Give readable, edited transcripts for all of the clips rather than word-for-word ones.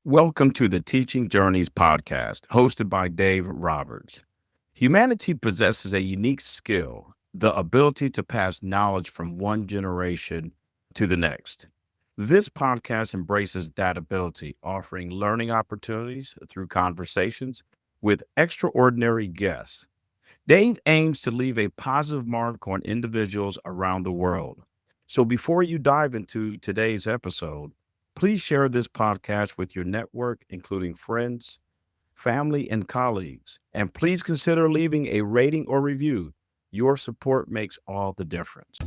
Welcome to the Teaching Journeys podcast, hosted by Dave Roberts. Humanity possesses a unique skill, the ability to pass knowledge from one generation to the next. This podcast embraces that ability, offering learning opportunities through conversations with extraordinary guests. Dave aims to leave a positive mark on individuals around the world. So before you dive into today's episode, please share this podcast with your network, including friends, family, and colleagues. And please consider leaving a rating or review. Your support makes all the difference.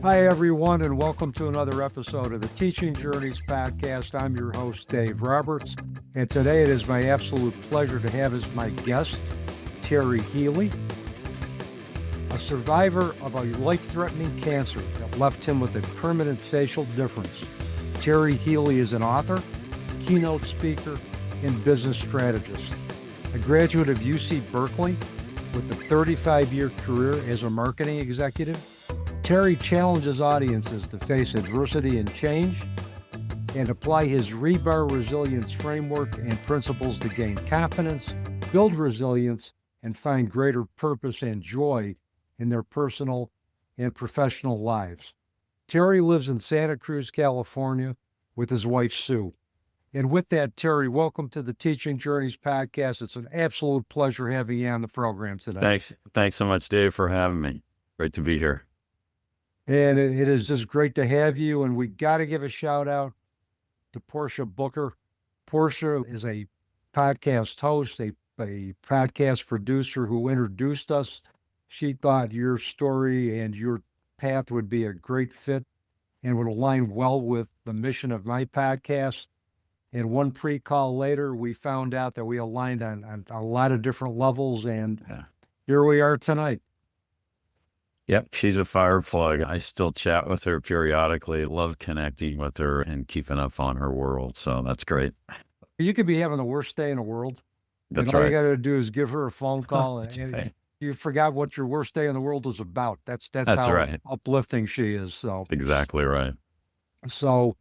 Hi, everyone, and welcome to another episode of the Teaching Journeys podcast. I'm your host, Dave Roberts, and today it is my absolute pleasure to have as my guest, Terry Healey, a survivor of a life-threatening cancer that left him with a permanent facial difference. Terry Healey is an author, keynote speaker, and business strategist. A graduate of UC Berkeley with a 35-year career as a marketing executive, Terry challenges audiences to face adversity and change and apply his REBAR resilience framework and principles to gain confidence, build resilience, and find greater purpose and joy in their personal and professional lives. Terry lives in Santa Cruz, California with his wife, Sue. And with that, Terry, welcome to the Teaching Journeys podcast. It's an absolute pleasure having you on the program today. Thanks so much, Dave, for having me. Great to be here. And it is just great to have you. And we got to give a shout out to Portia Booker. Portia is a podcast host, a podcast producer who introduced us. She thought your story and your path would be a great fit and would align well with the mission of my podcast. And one pre-call later, we found out that we aligned on a lot of different levels. And Here we are tonight. Yep, she's a fire plug. I still chat with her periodically. Love connecting with her and keeping up on her world. So that's great. You could be having the worst day in the world. That's all right. you got to do is give her a phone call. and right. You forgot what your worst day in the world is about. That's how right. uplifting she is. So Exactly right. So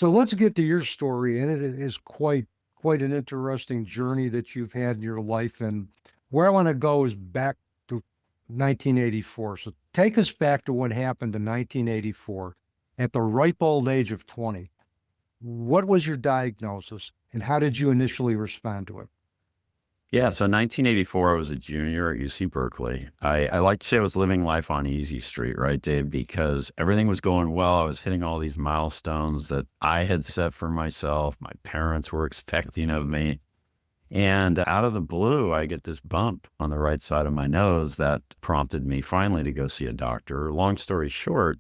let's get to your story. And it is quite an interesting journey that you've had in your life. And where I want to go is back 1984. So take us back to what happened in 1984 at the ripe old age of 20. What was your diagnosis and how did you initially respond to it? Yeah, so 1984, I was a junior at UC Berkeley. I like to say I was living life on easy street, right, Dave? Because everything was going well. I was hitting all these milestones that I had set for myself. My parents were expecting of me. And out of the blue, I get this bump on the right side of my nose that prompted me finally to go see a doctor. Long story short,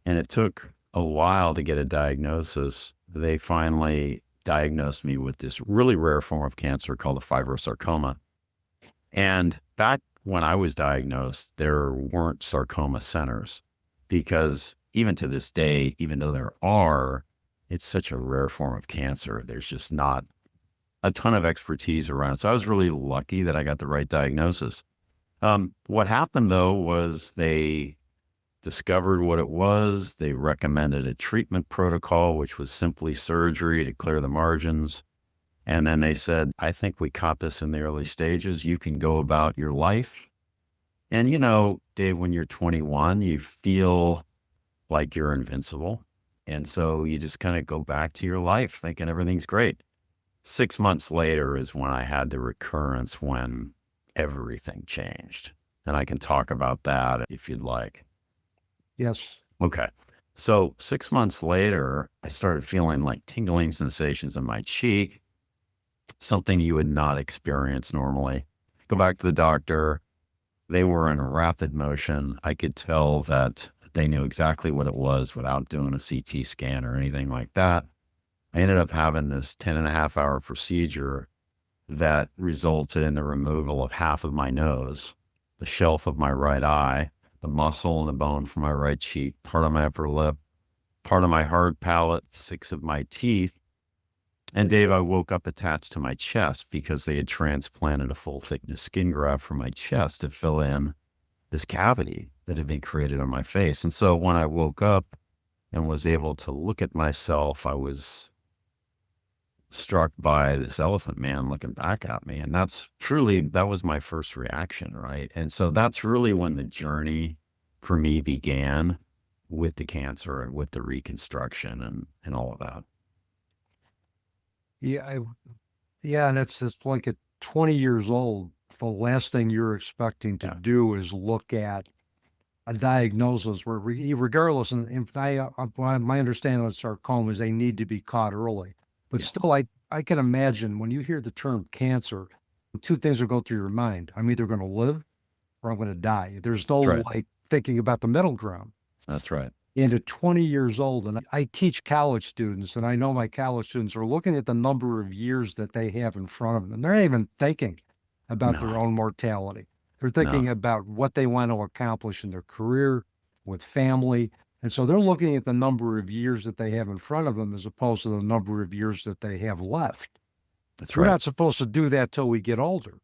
and it took a while to get a diagnosis, they finally diagnosed me with this really rare form of cancer called a fibrosarcoma. And back when I was diagnosed, there weren't sarcoma centers because even to this day, even though there are, it's such a rare form of cancer. There's just not a ton of expertise around. So I was really lucky that I got the right diagnosis. What happened though was they discovered what it was. They recommended a treatment protocol, which was simply surgery to clear the margins. And then they said, I think we caught this in the early stages. You can go about your life. And you know, Dave, when you're 21, you feel like you're invincible. And so you just kind of go back to your life thinking everything's great. 6 months later is when I had the recurrence when everything changed. And I can talk about that if you'd like. Yes. Okay. So 6 months later, I started feeling like tingling sensations in my cheek, something you would not experience normally. Go back to the doctor. They were in rapid motion. I could tell that they knew exactly what it was without doing a CT scan or anything like that. I ended up having this 10.5-hour procedure that resulted in the removal of half of my nose, the shelf of my right eye, the muscle and the bone from my right cheek, part of my upper lip, part of my hard palate, 6 of my teeth. And Dave, I woke up attached to my chest because they had transplanted a full thickness skin graft from my chest to fill in this cavity that had been created on my face. And so when I woke up and was able to look at myself, I was struck by this elephant man looking back at me. And that was my first reaction, right? And so that's really when the journey for me began with the cancer and with the reconstruction and all of that. Yeah, yeah, and it's like at 20 years old, the last thing you're expecting to Yeah. do is look at a diagnosis where, regardless, and if my understanding of sarcoma is they need to be caught early. But Yeah. still, I can imagine when you hear the term cancer, two things will go through your mind. I'm either going to live or I'm going to die. There's no That's right. like thinking about the middle ground. That's right. And at 20 years old, and I teach college students, and I know my college students are looking at the number of years that they have in front of them. They're not even thinking about their No, own mortality. They're no, thinking about what they want to accomplish in their career, with family. And so they're looking at the number of years that they have in front of them as opposed to the number of years that they have left. that's We're right. not supposed to do that till we get older.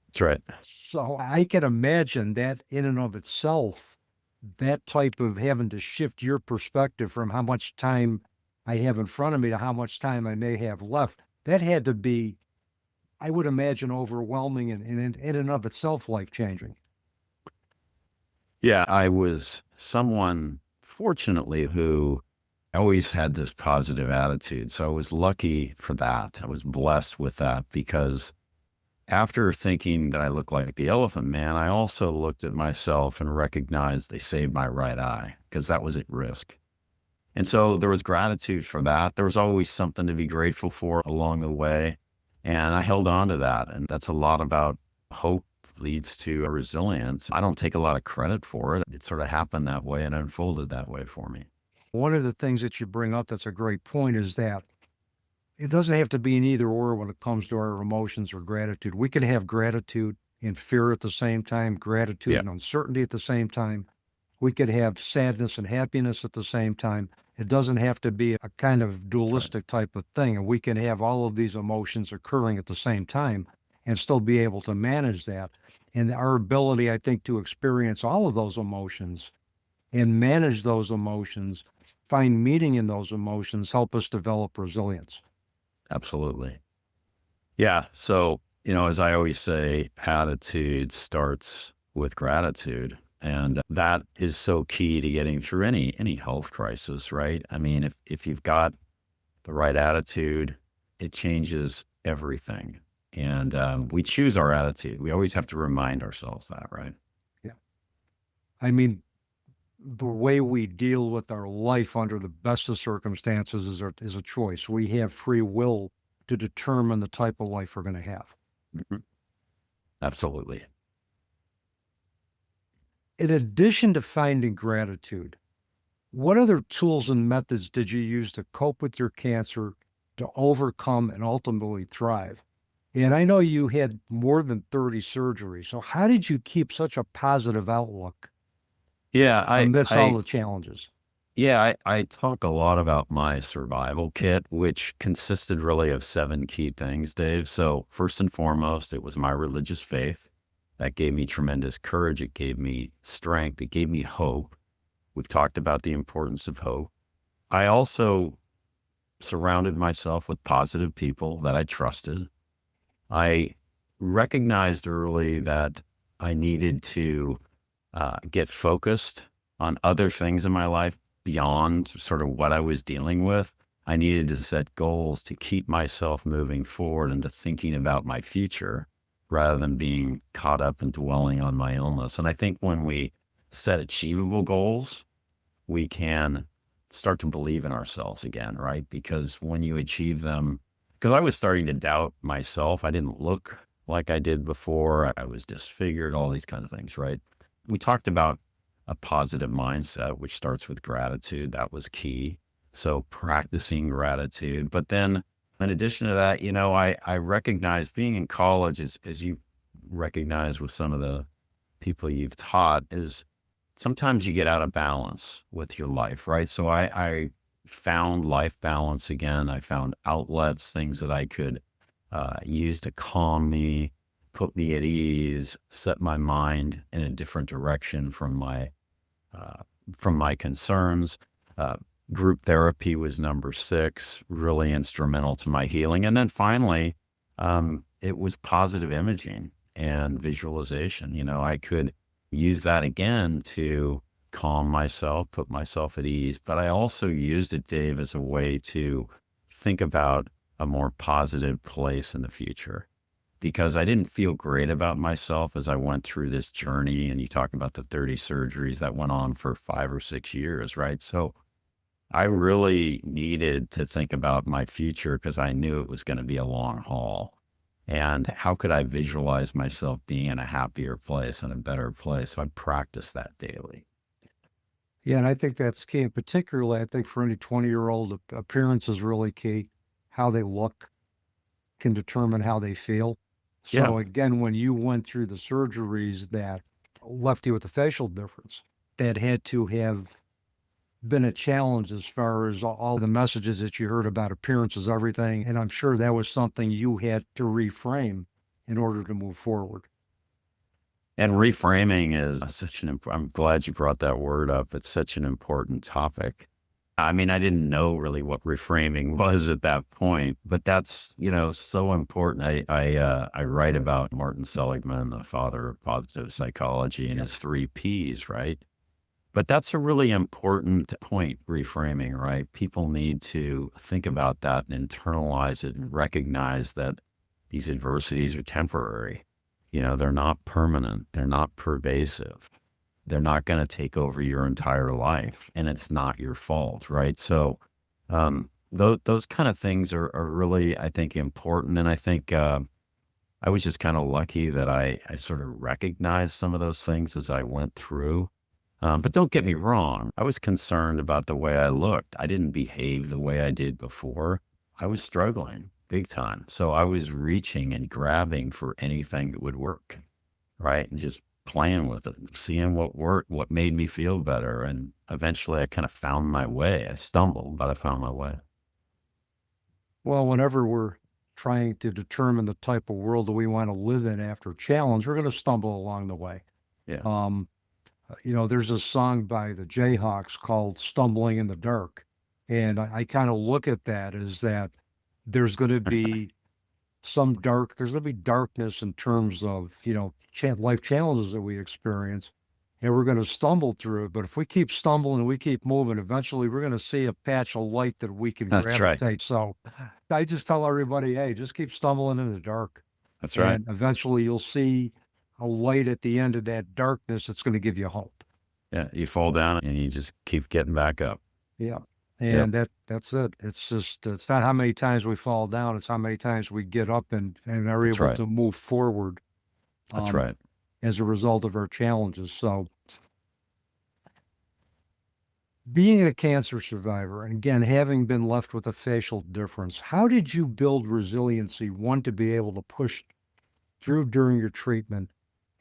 That's right. So I can imagine that in and of itself, that type of having to shift your perspective from how much time I have in front of me to how much time I may have left, that had to be, I would imagine, overwhelming and in and of itself life changing. Yeah, I was someone, fortunately, who always had this positive attitude. So I was lucky for that. I was blessed with that because after thinking that I looked like the elephant man, I also looked at myself and recognized they saved my right eye because that was at risk. And so there was gratitude for that. There was always something to be grateful for along the way. And I held on to that. And that's a lot about hope leads to a resilience. I don't take a lot of credit for it. It sort of happened that way and unfolded that way for me. One of the things that you bring up that's a great point is that it doesn't have to be an either or when it comes to our emotions or gratitude. We can have gratitude and fear at the same time, gratitude Yeah. and uncertainty at the same time. We could have sadness and happiness at the same time. It doesn't have to be a kind of dualistic type of thing. And we can have all of these emotions occurring at the same time and still be able to manage that. And our ability, I think, to experience all of those emotions and manage those emotions, find meaning in those emotions, help us develop resilience. Absolutely. Yeah. So, as I always say, attitude starts with gratitude. And that is so key to getting through any health crisis, right? I mean, if you've got the right attitude, it changes everything. And we choose our attitude. We always have to remind ourselves that, right? Yeah. I mean, the way we deal with our life under the best of circumstances is a choice. We have free will to determine the type of life we're going to have. Mhm. Absolutely. In addition to finding gratitude, what other tools and methods did you use to cope with your cancer, to overcome and ultimately thrive? And I know you had more than 30 surgeries. So how did you keep such a positive outlook Yeah, amidst all the challenges? I talk a lot about my survival kit, which consisted really of 7 key things, Dave. So first and foremost, it was my religious faith. That gave me tremendous courage. It gave me strength. It gave me hope. We've talked about the importance of hope. I also surrounded myself with positive people that I trusted. I recognized early that I needed to get focused on other things in my life beyond sort of what I was dealing with. I needed to set goals to keep myself moving forward and to thinking about my future rather than being caught up and dwelling on my illness. And I think when we set achievable goals, we can start to believe in ourselves again, right? Because when you achieve them, because I was starting to doubt myself. I didn't look like I did before. I was disfigured, all these kinds of things, right? We talked about a positive mindset, which starts with gratitude. That was key. So practicing gratitude. But then in addition to that, I recognize being in college, as you recognize with some of the people you've taught, is sometimes you get out of balance with your life, right? So I found life balance again. I found outlets, things that I could use to calm me, put me at ease, set my mind in a different direction from my uh, from my concerns. Uh, Group therapy was number 6, really instrumental to my healing. And then finally, it was positive imaging and visualization. I could use that again to calm myself, put myself at ease. But I also used it, Dave, as a way to think about a more positive place in the future, because I didn't feel great about myself as I went through this journey. And you talk about the 30 surgeries that went on for 5 or 6 years, right? So I really needed to think about my future because I knew it was going to be a long haul. And how could I visualize myself being in a happier place and a better place? So I practiced that daily. Yeah, and I think that's key. And particularly, I think for any 20-year-old, appearance is really key. How they look can determine how they feel. Yeah. So again, when you went through the surgeries that left you with a facial difference, that had to have been a challenge as far as all the messages that you heard about appearances, everything. And I'm sure that was something you had to reframe in order to move forward. And reframing is I'm glad you brought that word up. It's such an important topic. I mean, I didn't know really what reframing was at that point, but that's, so important. I write about Martin Seligman, the father of positive psychology, and his 3 Ps, right? But that's a really important point, reframing, right? People need to think about that and internalize it and recognize that these adversities are temporary. They're not permanent. They're not pervasive. They're not going to take over your entire life, and it's not your fault, right? So those kind of things are really, I think, important. And I think I was just kind of lucky that I sort of recognized some of those things as I went through. But don't get me wrong, I was concerned about the way I looked. I didn't behave the way I did before. I was struggling big time. So I was reaching and grabbing for anything that would work, right? And just playing with it, seeing what worked, what made me feel better. And eventually I kind of found my way. I stumbled, but I found my way. Well, whenever we're trying to determine the type of world that we want to live in after a challenge, we're going to stumble along the way. Yeah. There's a song by the Jayhawks called Stumbling in the Dark. And I kind of look at that as that there's going to be there's going to be darkness in terms of, life challenges that we experience. And we're going to stumble through it. But if we keep stumbling and we keep moving, eventually we're going to see a patch of light that we can That's right. gravitate. So I just tell everybody, hey, just keep stumbling in the dark. That's right. And eventually you'll see a light at the end of that darkness that's going to give you hope. Yeah. You fall down and you just keep getting back up. Yeah. And that's it. It's not how many times we fall down, it's how many times we get up and are That's able right. to move forward. That's right. As a result of our challenges. So being a cancer survivor, and again, having been left with a facial difference, how did you build resiliency, one, to be able to push through during your treatment,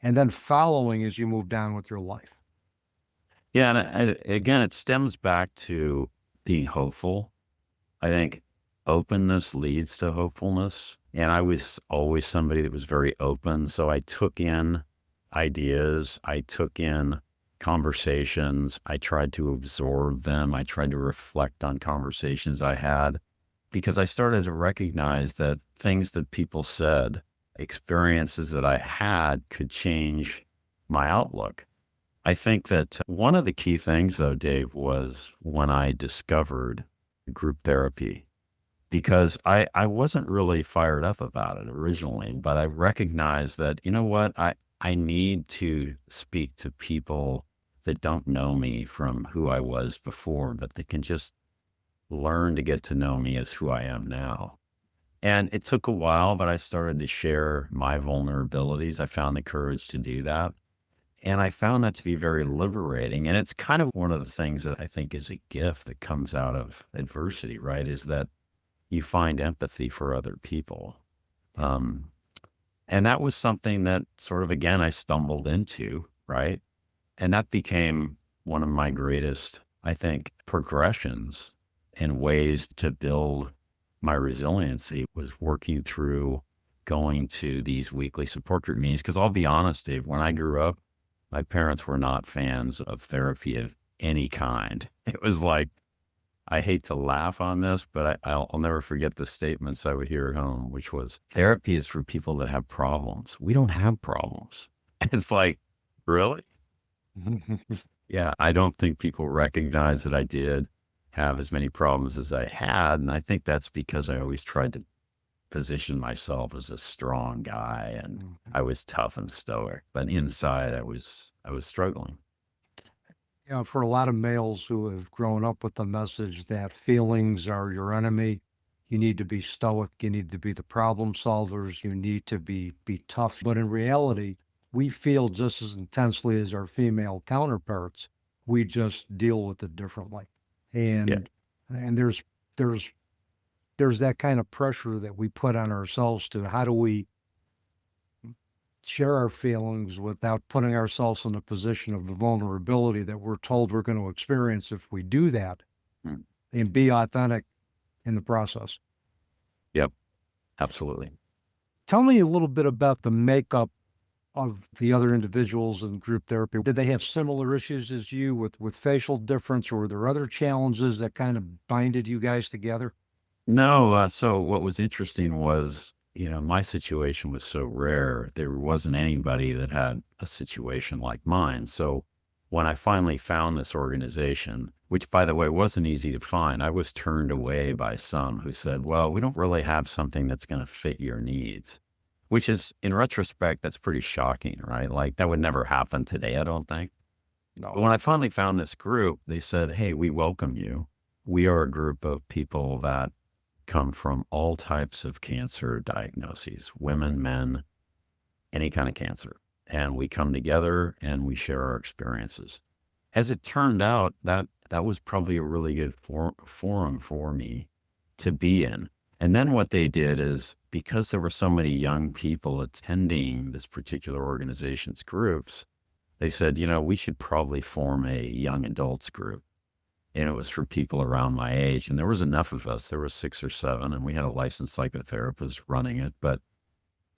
and then following as you move down with your life? Yeah. And again, it stems back to being hopeful. I think openness leads to hopefulness. And I was always somebody that was very open. So I took in ideas, I took in conversations, I tried to absorb them, I tried to reflect on conversations I had, because I started to recognize that things that people said, experiences that I had, could change my outlook. I think that one of the key things, though, Dave, was when I discovered group therapy, because I wasn't really fired up about it originally, but I recognized that, you know what, I need to speak to people that don't know me from who I was before, but that can just learn to get to know me as who I am now. And it took a while, but I started to share my vulnerabilities. I found the courage to do that. And I found that to be very liberating. And it's kind of one of the things that I think is a gift that comes out of adversity, right? Is that you find empathy for other people. And that was something that sort of, again, I stumbled into, right? And that became one of my greatest, I think, progressions and ways to build my resiliency, was working through going to these weekly support group meetings. Because I'll be honest, Dave, when I grew up, My parents were not fans of therapy of any kind. It was like, I hate to laugh on this, but I'll never forget the statements I would hear at home, which was, therapy is for people that have problems. We don't have problems. It's like, really? Yeah, I don't think people recognize that I did have as many problems as I had. And I think that's because I always tried to position myself as a strong guy and I was tough and stoic, but inside I was struggling. You know, for a lot of males who have grown up with the message that feelings are your enemy, you need to be stoic, you need to be the problem solvers, you need to be tough. But in reality, we feel just as intensely as our female counterparts. We just deal with it differently. Yeah. And there's there's that kind of pressure that we put on ourselves to how do we share our feelings without putting ourselves in a position of the vulnerability that we're told we're going to experience if we do that, Mm. and be authentic in the process. Yep. Absolutely. Tell me a little bit about the makeup of the other individuals in group therapy. Did they have similar issues as you with facial difference, or were there other challenges that kind of binded you guys together? No, so what was interesting was, my situation was so rare. There wasn't anybody that had a situation like mine. So when I finally found this organization, which by the way wasn't easy to find, I was turned away by some who said, well, we don't really have something that's going to fit your needs, which is, in retrospect, that's pretty shocking, right? Like that would never happen today, I don't think. But when I finally found this group, they said, hey, we welcome you. We are a group of people that come from all types of cancer diagnoses, women, men, any kind of cancer. And we come together and we share our experiences. As it turned out, that was probably a really good forum for me to be in. And then what they did is, because there were so many young people attending this particular organization's groups, they said, we should probably form a young adults group. And it was for people around my age. And there was enough of us. There were 6 or 7, and we had a licensed psychotherapist running it. But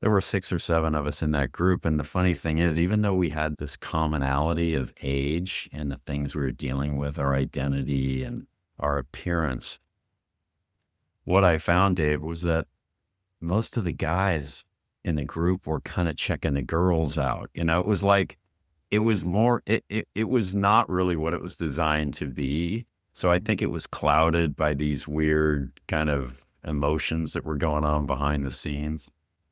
there were 6 or 7 of us in that group. And the funny thing is, even though we had this commonality of age and the things we were dealing with, our identity and our appearance, what I found, Dave, was that most of the guys in the group were kind of checking the girls out. It was like, it was more, it was not really what it was designed to be. So I think it was clouded by these weird kind of emotions that were going on behind the scenes.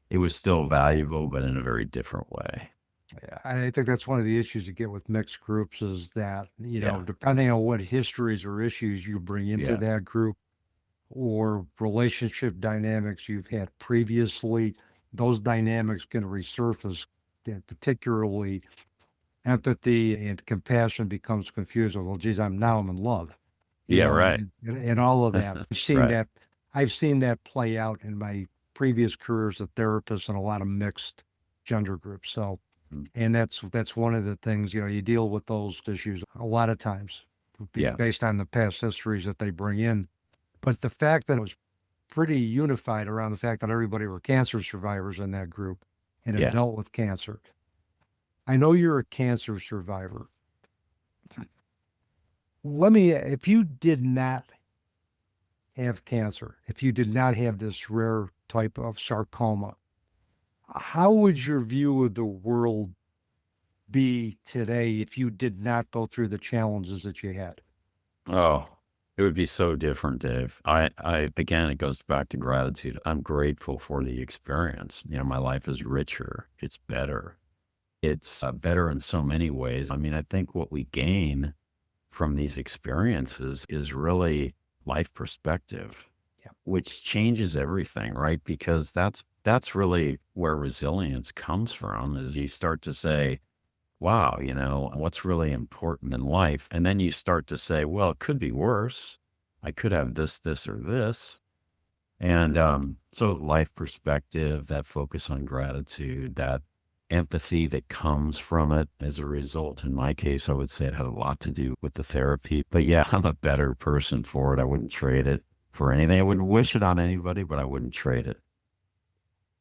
It was still valuable, but in a very different way. Yeah, I think that's one of the issues you get with mixed groups is that, Yeah. depending on what histories or issues you bring into Yeah. that group or relationship dynamics you've had previously, those dynamics can resurface, and particularly empathy and compassion becomes confused with, well, geez, I'm in love, Yeah. Right. and all of that. Right. I've seen that play out in my previous career as a therapist in a lot of mixed gender groups. So, Mm. and that's one of the things, you deal with those issues a lot of times Yeah. based on the past histories that they bring in. But the fact that it was pretty unified around the fact that everybody were cancer survivors in that group and had Yeah. dealt with cancer. I know you're a cancer survivor. If you did not have cancer, if you did not have this rare type of sarcoma, how would your view of the world be today if you did not go through the challenges that you had? Oh, it would be so different, Dave. Again, it goes back to gratitude. I'm grateful for the experience. My life is richer. It's better. It's better in so many ways. I mean, I think what we gain from these experiences is really life perspective, Yeah. which changes everything, right? Because that's really where resilience comes from, is you start to say, wow, what's really important in life? And then you start to say, well, it could be worse. I could have this, this, or this. And so life perspective, that focus on gratitude, that empathy that comes from it as a result. In my case, I would say it had a lot to do with the therapy. But yeah, I'm a better person for it. I wouldn't trade it for anything. I wouldn't wish it on anybody, but I wouldn't trade it.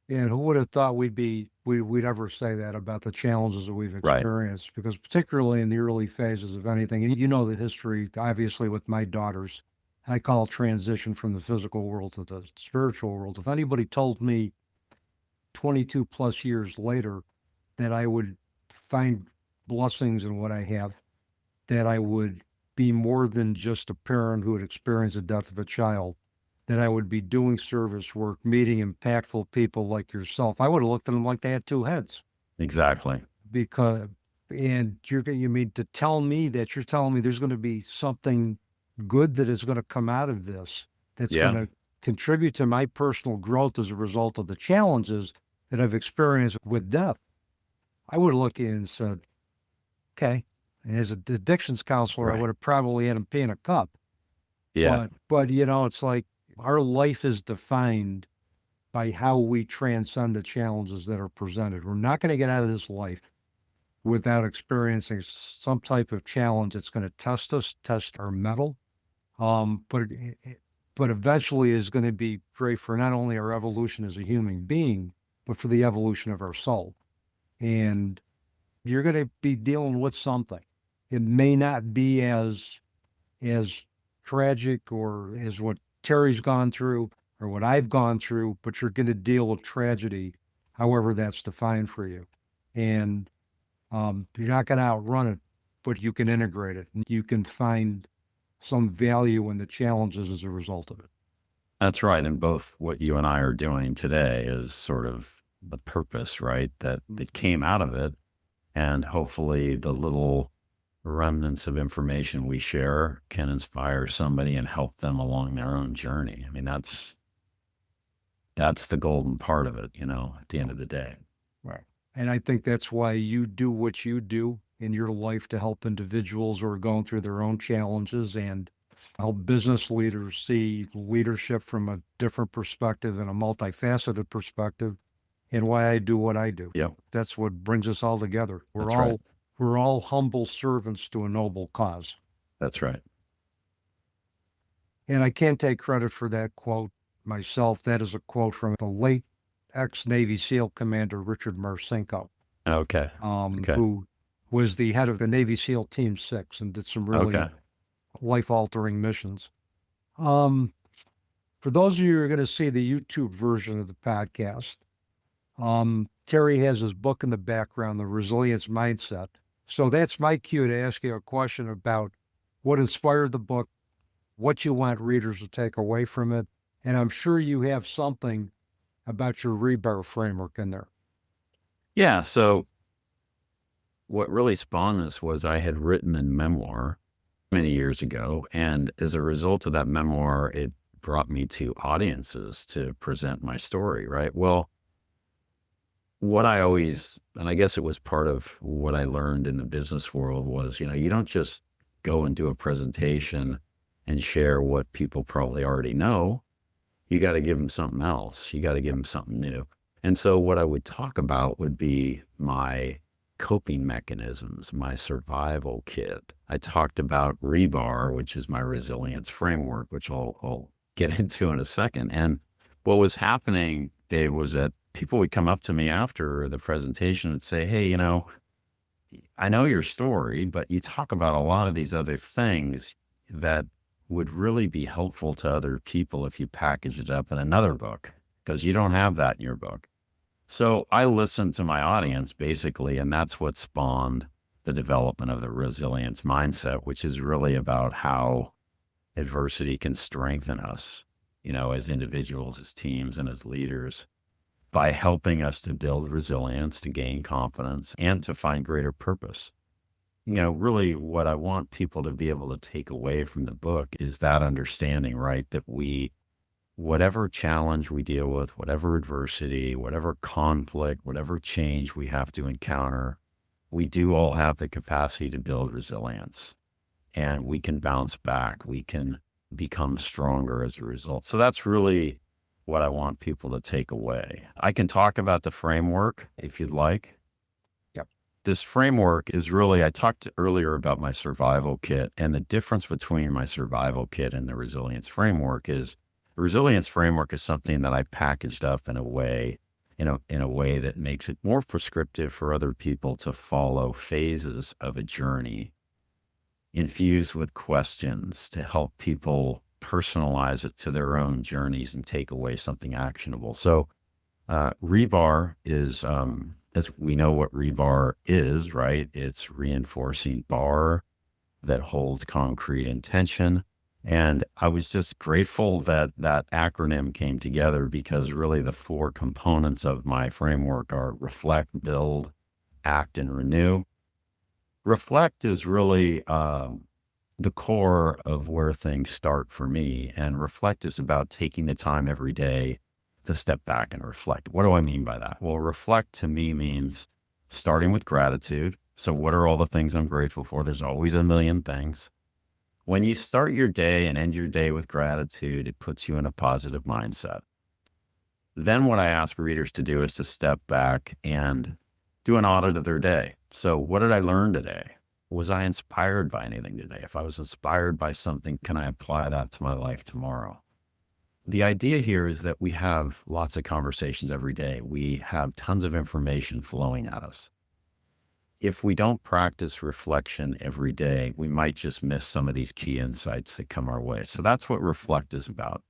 And who would have thought we'd ever say that about the challenges that we've Right. experienced? Because particularly in the early phases of anything, and you know the history, obviously, with my daughters, I call transition from the physical world to the spiritual world. If anybody told me 22 plus years later that I would find blessings in what I have, that I would be more than just a parent who had experienced the death of a child, that I would be doing service work, meeting impactful people like yourself, I would have looked at them like they had two heads. Exactly. Because, and you mean to tell me that you're telling me there's going to be something good that is going to come out of this, that's going Yeah. to contribute to my personal growth as a result of the challenges that I've experienced with death? I would have looked at it and said, okay. And as an addictions counselor, I Right. would have probably had him pee in a cup. Yeah. But it's like our life is defined by how we transcend the challenges that are presented. We're not going to get out of this life without experiencing some type of challenge that's going to test us, test our mettle. But eventually is going to be great for not only our evolution as a human being, but for the evolution of our soul. And you're going to be dealing with something. It may not be as tragic or as what Terry's gone through or what I've gone through, but you're going to deal with tragedy, however that's defined for you. And you're not going to outrun it, but you can integrate it. And you can find some value in the challenges as a result of it. That's right. And both what you and I are doing today is sort of the purpose, right? That came out of it. And hopefully the little remnants of information we share can inspire somebody and help them along their own journey. I mean, that's the golden part of it, at the end of the day. Right. And I think that's why you do what you do in your life to help individuals who are going through their own challenges and help business leaders see leadership from a different perspective and a multifaceted perspective, and why I do what I do. Yep. That's what brings us all together. That's right. We're all humble servants to a noble cause. That's right. And I can't take credit for that quote myself. That is a quote from the late ex-Navy SEAL commander Richard Marcinko, Okay. Okay. who was the head of the Navy SEAL Team 6 and did some really Okay. life-altering missions. For those of you who are going to see the YouTube version of the podcast, Terry has his book in the background, The Resilience Mindset. So that's my cue to ask you a question about what inspired the book, what you want readers to take away from it. And I'm sure you have something about your REBAR framework in there. Yeah. So what really spawned this was I had written a memoir many years ago. And as a result of that memoir, it brought me to audiences to present my story, right? Well, what I always, and I guess it was part of what I learned in the business world was, you don't just go and do a presentation and share what people probably already know. You got to give them something else. You got to give them something new. And so what I would talk about would be my coping mechanisms, my survival kit. I talked about REBAR, which is my resilience framework, which I'll get into in a second. And what was happening, Dave, was that people would come up to me after the presentation and say, hey, I know your story, but you talk about a lot of these other things that would really be helpful to other people if you package it up in another book, because you don't have that in your book. So I listened to my audience basically, and that's what spawned the development of the resilience mindset, which is really about how adversity can strengthen us, as individuals, as teams, and as leaders, by helping us to build resilience, to gain confidence, and to find greater purpose. Really what I want people to be able to take away from the book is that understanding, right? That whatever challenge we deal with, whatever adversity, whatever conflict, whatever change we have to encounter, we do all have the capacity to build resilience, and we can bounce back. We can become stronger as a result. So that's really what I want people to take away. I can talk about the framework if you'd like. Yep. This framework is really, I talked earlier about my survival kit, and the difference between my survival kit and the resilience framework is the resilience framework is something that I packaged up in a way in a way that makes it more prescriptive for other people to follow phases of a journey infused with questions to help people personalize it to their own journeys and take away something actionable. So rebar is, as we know what rebar is, right? It's reinforcing bar that holds concrete in tension. And I was just grateful that that acronym came together because really the four components of my framework are reflect, build, act, and renew. Reflect is really the core of where things start for me. And reflect is about taking the time every day to step back and reflect. What do I mean by that? Well, reflect to me means starting with gratitude. So, what are all the things I'm grateful for? There's always a million things. When you start your day and end your day with gratitude, it puts you in a positive mindset. Then, what I ask readers to do is to step back and do an audit of their day. So, what did I learn today? Was I inspired by anything today? If I was inspired by something, can I apply that to my life tomorrow? The idea here is that we have lots of conversations every day. We have tons of information flowing at us. If we don't practice reflection every day, we might just miss some of these key insights that come our way. So that's what reflect is about.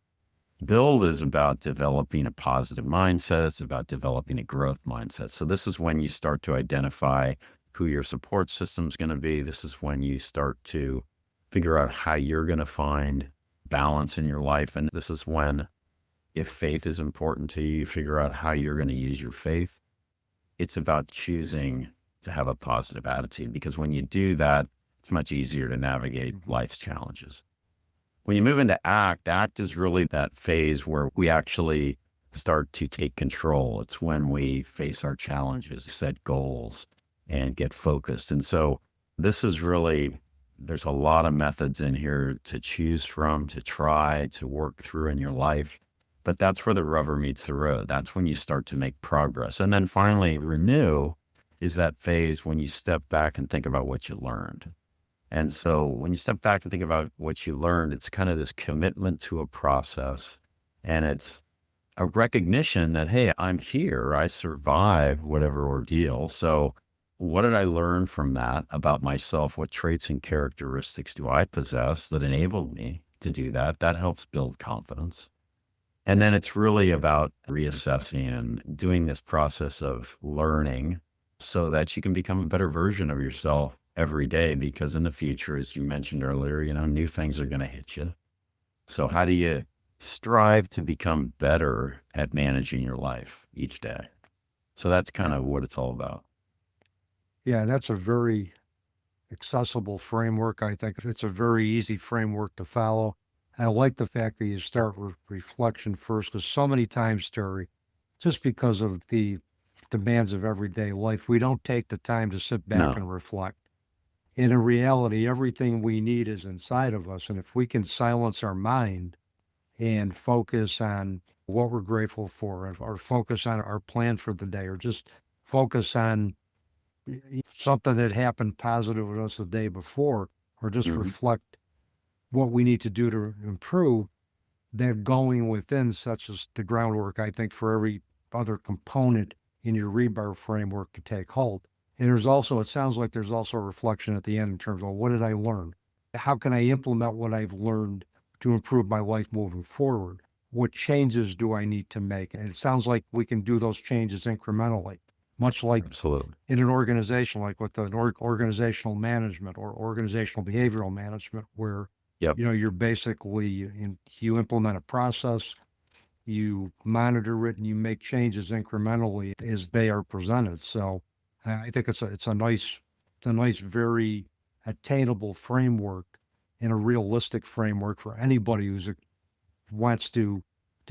Build is about developing a positive mindset. It's about developing a growth mindset. So this is when you start to identify who your support system is going to be. This is when you start to figure out how you're going to find balance in your life. And this is when, if faith is important to you, you figure out how you're going to use your faith. It's about choosing to have a positive attitude, because when you do that, it's much easier to navigate life's challenges. When you move into act is really that phase where we actually start to take control. It's when we face our challenges, set goals, and get focused. And so this is really, there's a lot of methods in here to choose from, to try, to work through in your life. But that's where the rubber meets the road. That's when you start to make progress. And then finally, renew is that phase when you step back and think about what you learned. And so when you step back and think about what you learned, it's kind of this commitment to a process. And it's a recognition that, hey, I'm here. I survived whatever ordeal. So what did I learn from that about myself? What traits and characteristics do I possess that enabled me to do that? That helps build confidence. And then it's really about reassessing and doing this process of learning so that you can become a better version of yourself every day, because in the future, as you mentioned earlier, new things are going to hit you. So how do you strive to become better at managing your life each day? So that's kind of what it's all about. Yeah, that's a very accessible framework. I think it's a very easy framework to follow. I like the fact that you start with reflection first, because so many times, Terry, just because of the demands of everyday life, we don't take the time to sit back No. and reflect. And in reality, everything we need is inside of us. And if we can silence our mind and focus on what we're grateful for, or focus on our plan for the day, or just focus on something that happened positive with us the day before, or just reflect what we need to do to improve, that going within, such as the groundwork, I think, for every other component in your rebar framework to take hold. And there's also, it sounds like there's also a reflection at the end in terms of, what did I learn? How can I implement what I've learned to improve my life moving forward? What changes do I need to make? And it sounds like we can do those changes incrementally, much like Absolutely. in an organization, like with an organizational management or organizational behavioral management, where Yep. you're basically, you implement a process, you monitor it, and you make changes incrementally as they are presented. So I think it's a nice, very attainable framework, and a realistic framework for anybody who wants to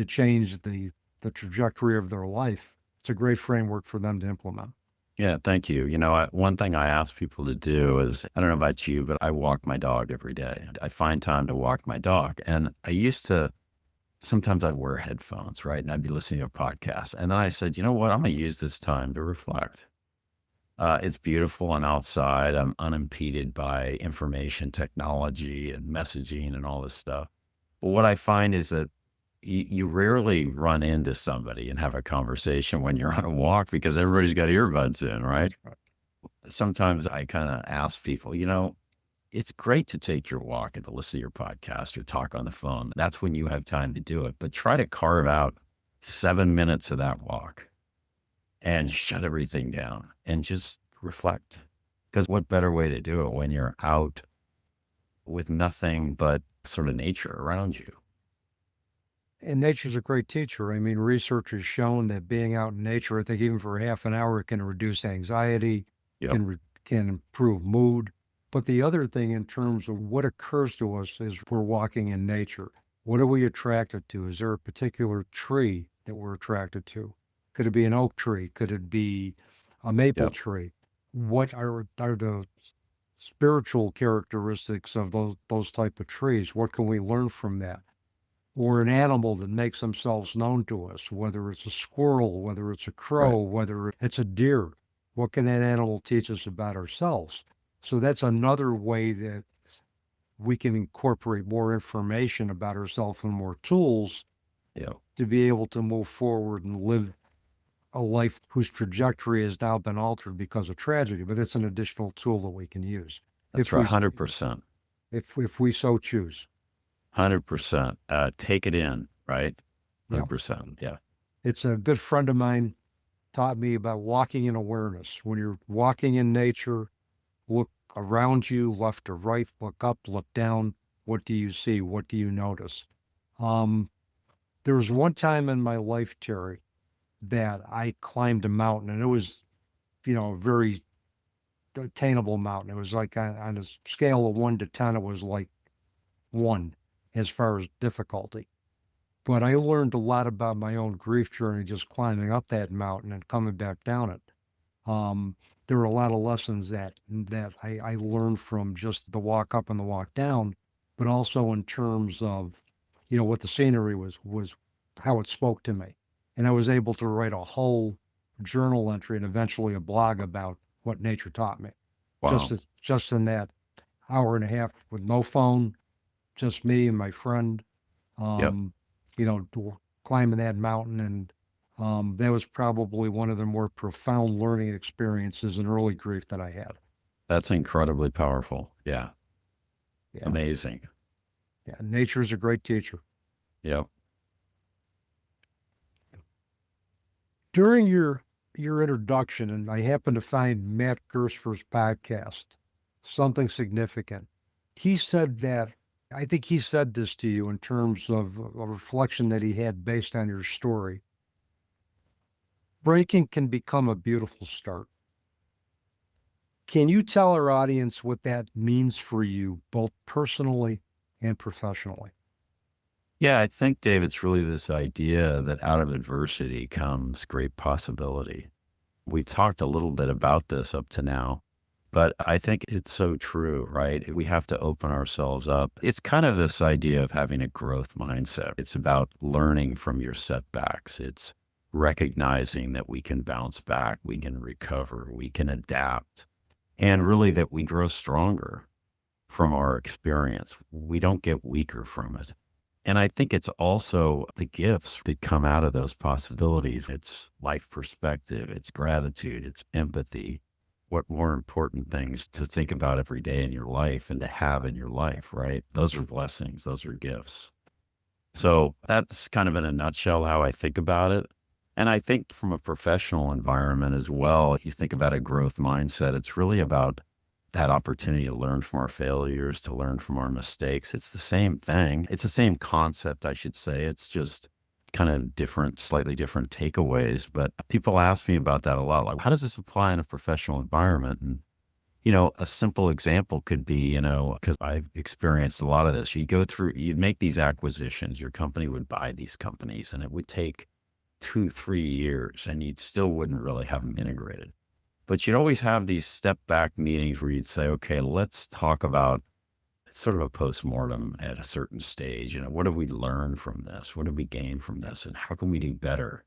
change the trajectory of their life. It's a great framework for them to implement. Yeah, thank you. One thing I ask people to do is, I don't know about you, but I walk my dog every day. I find time to walk my dog. And sometimes I'd wear headphones, right? And I'd be listening to a podcast. And then I said, you know what? I'm going to use this time to reflect. It's beautiful and outside. I'm unimpeded by information technology and messaging and all this stuff. But what I find is that you rarely run into somebody and have a conversation when you're on a walk because everybody's got earbuds in, right? Sometimes I kind of ask people, it's great to take your walk and to listen to your podcast or talk on the phone. That's when you have time to do it. But try to carve out 7 minutes of that walk and shut everything down and just reflect. Because what better way to do it when you're out with nothing but sort of nature around you? And nature's a great teacher. I mean, research has shown that being out in nature, I think even for half an hour, can reduce anxiety, Yep. can improve mood. But the other thing in terms of what occurs to us is we're walking in nature. What are we attracted to? Is there a particular tree that we're attracted to? Could it be an oak tree? Could it be a maple Yep. tree? What are the spiritual characteristics of those type of trees? What can we learn from that? Or an animal that makes themselves known to us, whether it's a squirrel, whether it's a Right. crow, whether it's a deer. What can that animal teach us about ourselves? So that's another way that we can incorporate more information about ourselves and more tools Yep. to be able to move forward and live a life whose trajectory has now been altered because of tragedy. But it's an additional tool that we can use That's if right. we 100%. if we so choose. 100%. Take it in, right? Yeah. 100%. Yeah. It's a good friend of mine taught me about walking in awareness. When you're walking in nature, look around you, left to right, look up, look down. What do you see? What do you notice? Um, there was one time in my life, Terry, that I climbed a mountain, and it was, a very attainable mountain. It was like on a scale of 1 to 10, it was like 1 as far as difficulty. But I learned a lot about my own grief journey just climbing up that mountain and coming back down it. Um, there were a lot of lessons that I learned from just the walk up and the walk down, but also in terms of, what the scenery was how it spoke to me. And I was able to write a whole journal entry and eventually a blog about what nature taught me. Wow. Just in that hour and a half with no phone, just me and my friend, Yep. um, climbing that mountain. And that was probably one of the more profound learning experiences in early grief that I had. That's incredibly powerful. Yeah. Yeah. Amazing. Yeah. Nature is a great teacher. Yep. During your introduction, and I happened to find Matt Gersper's podcast, Something Significant. He said that, I think he said this to you in terms of a reflection that he had based on your story. Breaking can become a beautiful start. Can you tell our audience what that means for you, both personally and professionally? Yeah, I think, Dave, it's really this idea that out of adversity comes great possibility. We've talked a little bit about this up to now, but I think it's so true, right? We have to open ourselves up. It's kind of this idea of having a growth mindset. It's about learning from your setbacks. It's recognizing that we can bounce back, we can recover, we can adapt, and really that we grow stronger from our experience. We don't get weaker from it. And I think it's also the gifts that come out of those possibilities. It's life perspective, it's gratitude, it's empathy. What more important things to think about every day in your life and to have in your life, right? Those are blessings, those are gifts. So that's kind of in a nutshell how I think about it. And I think from a professional environment as well, you think about a growth mindset, it's really about that opportunity to learn from our failures, to learn from our mistakes. It's the same thing. It's the same concept, I should say. It's just kind of different, slightly different takeaways. But people ask me about that a lot. Like, how does this apply in a professional environment? And, a simple example could be, because I've experienced a lot of this. You go through, you'd make these acquisitions, your company would buy these companies, and it would take 2, 3 years, and you still wouldn't really have them integrated. But you'd always have these step back meetings where you'd say, okay, let's talk about sort of a postmortem at a certain stage. What have we learned from this? What have we gained from this? And how can we do better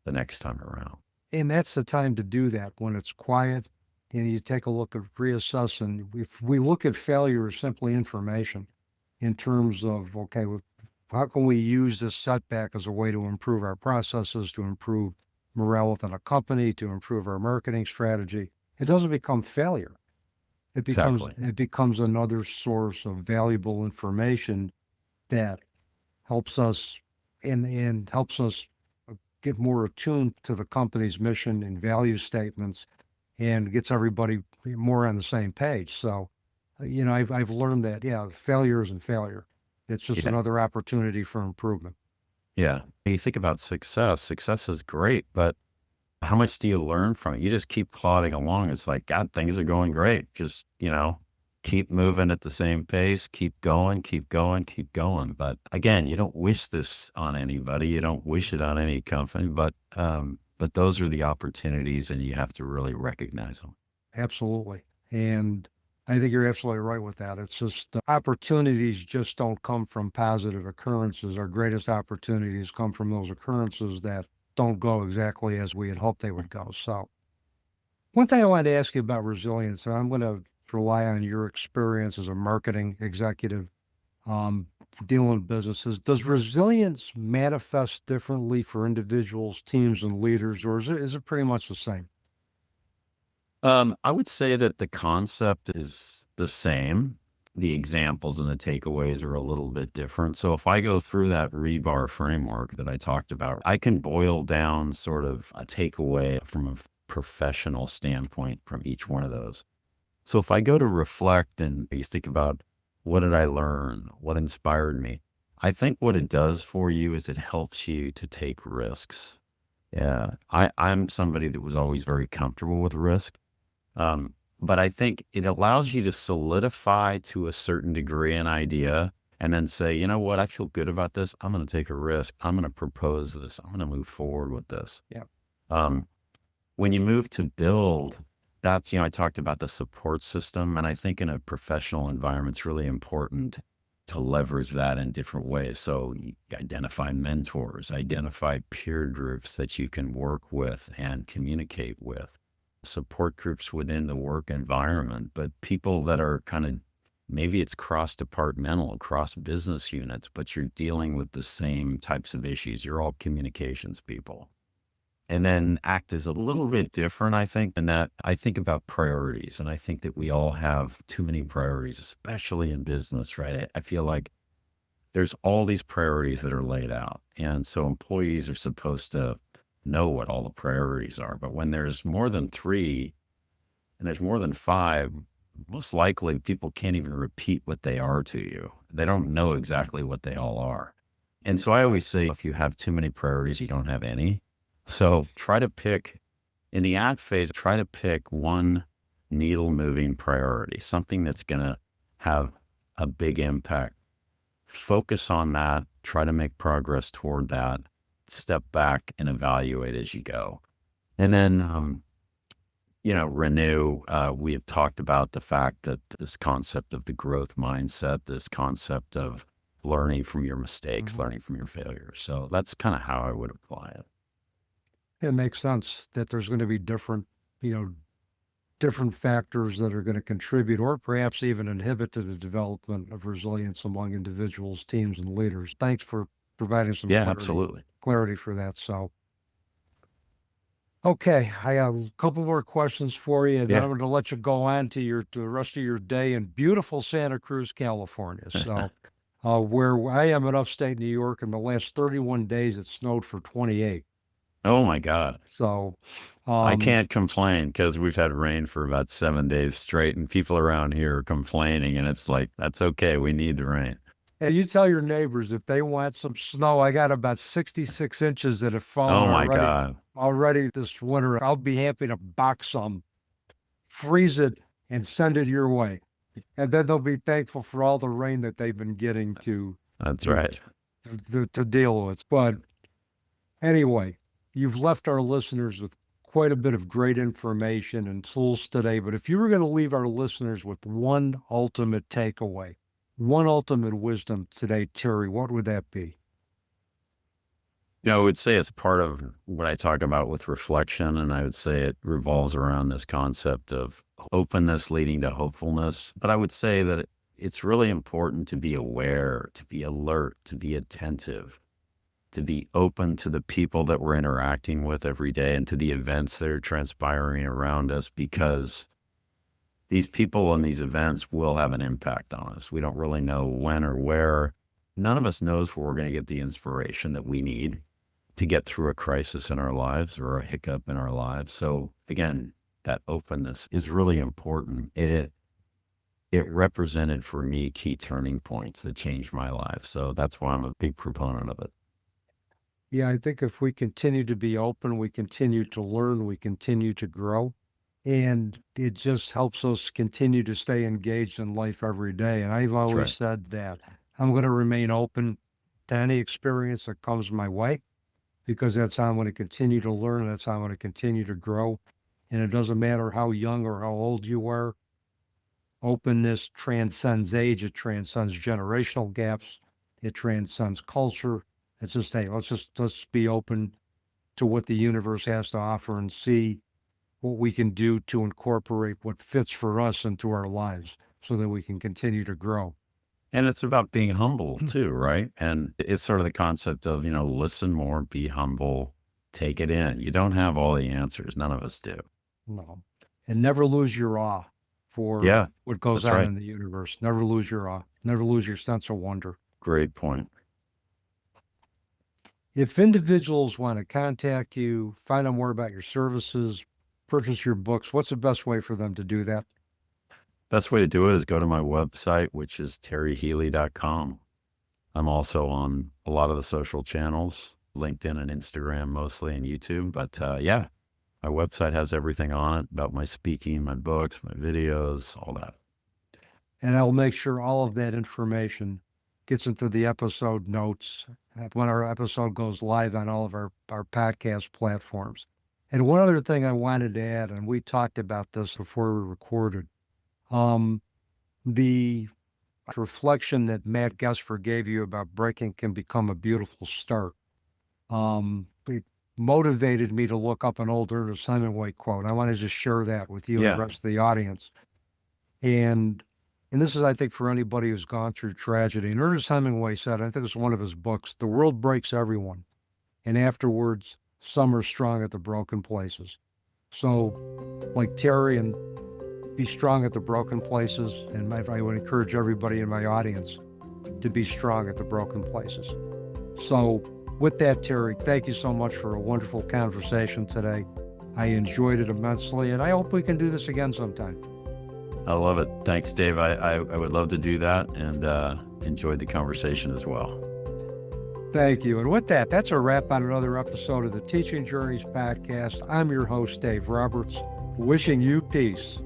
the next time around? And that's the time to do that when it's quiet and you take a look at reassess. And if we look at failure as simply information in terms of, okay, How can we use this setback as a way to improve our processes, to improve morale within a company, to improve our marketing strategy? It doesn't become failure. Exactly. It becomes another source of valuable information that helps us and helps us get more attuned to the company's mission and value statements and gets everybody more on the same page. So, I've learned that, yeah, failure isn't failure. It's just Yeah. another opportunity for improvement. Yeah. You think about success. Success is great, but how much do you learn from it? You just keep plodding along. It's like, God, things are going great. Just, keep moving at the same pace, keep going, keep going, keep going. But again, you don't wish this on anybody. You don't wish it on any company, but those are the opportunities and you have to really recognize them. Absolutely. And I think you're absolutely right with that. It's just opportunities just don't come from positive occurrences. Our greatest opportunities come from those occurrences that don't go exactly as we had hoped they would go. So, one thing I wanted to ask you about resilience, and I'm going to rely on your experience as a marketing executive, um, dealing with businesses. Does resilience manifest differently for individuals, teams, and leaders, or is it pretty much the same? I would say that the concept is the same. The examples and the takeaways are a little bit different. So if I go through that REBAR framework that I talked about, I can boil down sort of a takeaway from a professional standpoint from each one of those. So if I go to reflect and you think about what did I learn? What inspired me? I think what it does for you is it helps you to take risks. Yeah. I'm somebody that was always very comfortable with risk. But I think it allows you to solidify to a certain degree an idea and then say, you know what, I feel good about this. I'm going to take a risk. I'm going to propose this. I'm going to move forward with this. Yeah. Um, when you move to build, that's, I talked about the support system. And I think in a professional environment, it's really important to leverage that in different ways. So you identify mentors, identify peer groups that you can work with and communicate with, support groups within the work environment, but people that are kind of, maybe it's cross-departmental, cross business units, but you're dealing with the same types of issues. You're all communications people. And then ACT is a little bit different, I think, in that I think about priorities. And I think that we all have too many priorities, especially in business, right? I feel like there's all these priorities that are laid out. And so employees are supposed to know what all the priorities are. But when there's more than three and there's more than five, most likely people can't even repeat what they are to you. They don't know exactly what they all are. And so I always say, if you have too many priorities, you don't have any. So try to pick, in the ACT phase, try to pick one needle moving priority, something that's going to have a big impact. Focus on that, try to make progress toward that, step back and evaluate as you go. And then, renew. We have talked about the fact that this concept of the growth mindset, this concept of learning from your mistakes, learning from your failures. So that's kind of how I would apply it. It makes sense that there's going to be different factors that are going to contribute or perhaps even inhibit to the development of resilience among individuals, teams, and leaders. Thanks for providing some Yeah, absolutely. clarity for that. So, okay, I have a couple more questions for you, and then Yeah. I'm going to let you go on to the rest of your day in beautiful Santa Cruz, California. So, where I am in upstate New York, in the last 31 days, it snowed for 28. Oh my God. So, I can't complain because we've had rain for about 7 days straight and people around here are complaining and it's like, that's okay. We need the rain. and you tell your neighbors if they want some snow. I got about 66 inches that have fallen Oh my God. already this winter. I'll be happy to box some, freeze it, and send it your way. And then they'll be thankful for all the rain that they've been getting That's right. to deal with. But anyway, you've left our listeners with quite a bit of great information and tools today. But if you were going to leave our listeners with one ultimate takeaway, one ultimate wisdom today, Terry, what would that be? I would say it's part of what I talk about with reflection. And I would say it revolves around this concept of openness leading to hopefulness. But I would say that it's really important to be aware, to be alert, to be attentive, to be open to the people that we're interacting with every day and to the events that are transpiring around us, because these people and these events will have an impact on us. We don't really know when or where. None of us knows where we're going to get the inspiration that we need to get through a crisis in our lives or a hiccup in our lives. So again, that openness is really important. It represented for me key turning points that changed my life. So that's why I'm a big proponent of it. Yeah, I think if we continue to be open, we continue to learn, we continue to grow, and it just helps us continue to stay engaged in life every day. And I've That's always right. said that I'm going to remain open to any experience that comes my way, because that's how I'm going to continue to learn. That's how I'm going to continue to grow. And it doesn't matter how young or how old you are. Openness transcends age. It transcends generational gaps. It transcends culture. It's just, hey, let's be open to what the universe has to offer and see what we can do to incorporate what fits for us into our lives so that we can continue to grow. And it's about being humble too, right? And it's sort of the concept of, listen more, be humble, take it in. You don't have all the answers. None of us do. No. And never lose your awe for Yeah, what goes that's on right. in the universe. Never lose your awe. Never lose your sense of wonder. Great point. If individuals want to contact you, find out more about your services, purchase your books, what's the best way for them to do that? Best way to do it is go to my website, which is terryhealey.com. I'm also on a lot of the social channels, LinkedIn and Instagram mostly, and YouTube. But yeah, my website has everything on it about my speaking, my books, my videos, all that. And I'll make sure all of that information gets into the episode notes when our episode goes live on all of our podcast platforms. And one other thing I wanted to add, and we talked about this before we recorded, the reflection that Matt Gesper gave you about breaking can become a beautiful start. It motivated me to look up an old Ernest Hemingway quote. I want to just share that with you and the Yeah. rest of the audience. And this is, I think, for anybody who's gone through tragedy. And Ernest Hemingway said, I think it's one of his books, the world breaks everyone. And afterwards, some are strong at the broken places. So, like Terry, and be strong at the broken places. And I would encourage everybody in my audience to be strong at the broken places. So, with that, Terry, thank you so much for a wonderful conversation today. I enjoyed it immensely, and I hope we can do this again sometime. I love it. Thanks, Dave. I would love to do that and enjoyed the conversation as well. Thank you. And with that, that's a wrap on another episode of the Teaching Journeys podcast. I'm your host, Dave Roberts, wishing you peace.